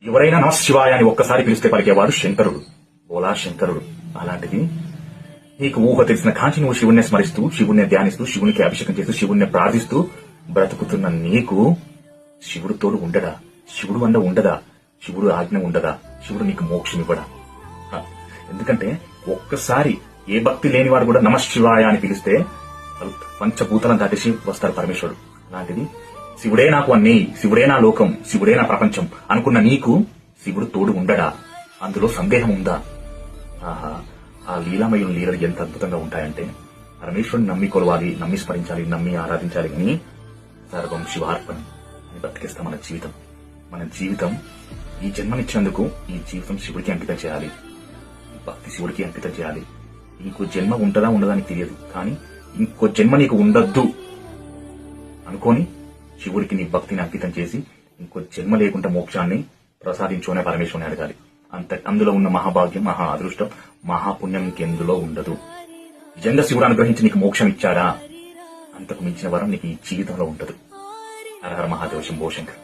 ఎవరైనా నమ శివాయ అని ఒక్కసారి పిలిస్తే పలికేవాడు శంకరుడు, ఓలా శంకరుడు. అలాంటిది నీకు ఊహ తెలిసిన కాంచి నువ్వు శివుణ్ణి స్మరిస్తూ, శివుణ్ణి ధ్యానిస్తూ, శివునికి అభిషేకం చేస్తూ, శివుణ్ణి ప్రార్థిస్తూ బ్రతుకుతున్న నీకు శివుడు తోడు ఉండడా? శివుడు అండ ఉండదా? శివుడు ఆజ్ఞ ఉండదా? శివుడు నీకు మోక్షం ఇవ్వడా? ఎందుకంటే ఒక్కసారి ఏ భక్తి లేనివాడు కూడా నమ శివాయ అని పిలిస్తే పంచభూతాలను దాటేసి వస్తారు పరమేశ్వరుడు. అలాంటిది శివుడే నాకు అన్ని, శివుడే నా లోకం, శివుడే నా ప్రపంచం అనుకున్న నీకు శివుడు తోడు ఉండడా? అందులో సందేహం ఉందా? ఆహా, ఆ లీలామయుల లీలలు ఎంత అద్భుతంగా ఉంటాయంటే పరమేశ్వరుని నమ్మి కొలవాలి, నమ్మి స్మరించాలి, నమ్మి ఆరాధించాలి. అని సర్వం శివార్పణం అని బతికేస్తాం మన జీవితం. మన జీవితం ఈ జన్మనిచ్చినందుకు ఈ జీవితం శివుడికి అంకితం చేయాలి, భక్తి శివుడికి అంకితం చేయాలి. ఇంకో జన్మ ఉంటదా ఉండదా అని తెలియదు, కానీ ఇంకో జన్మ నీకు ఉండద్దు అనుకోని శివుడికి నీ భక్తిని అంకితం చేసి ఇంకో జన్మ లేకుండా మోక్షాన్ని ప్రసాదించుకునే పరమేశ్వరుని అడగాలి. అందులో ఉన్న మహాభాగ్యం, మహా అదృష్టం, మహాపుణ్యం ఇంకెందులో ఉండదు. నిజంగా శివుడు అనుగ్రహించి నీకు మోక్షం ఇచ్చాడా? అంతకు మించిన వరం నీకు ఈ జీవితంలో ఉండదు. హర హర మహాదేవ శంభో శంకర్.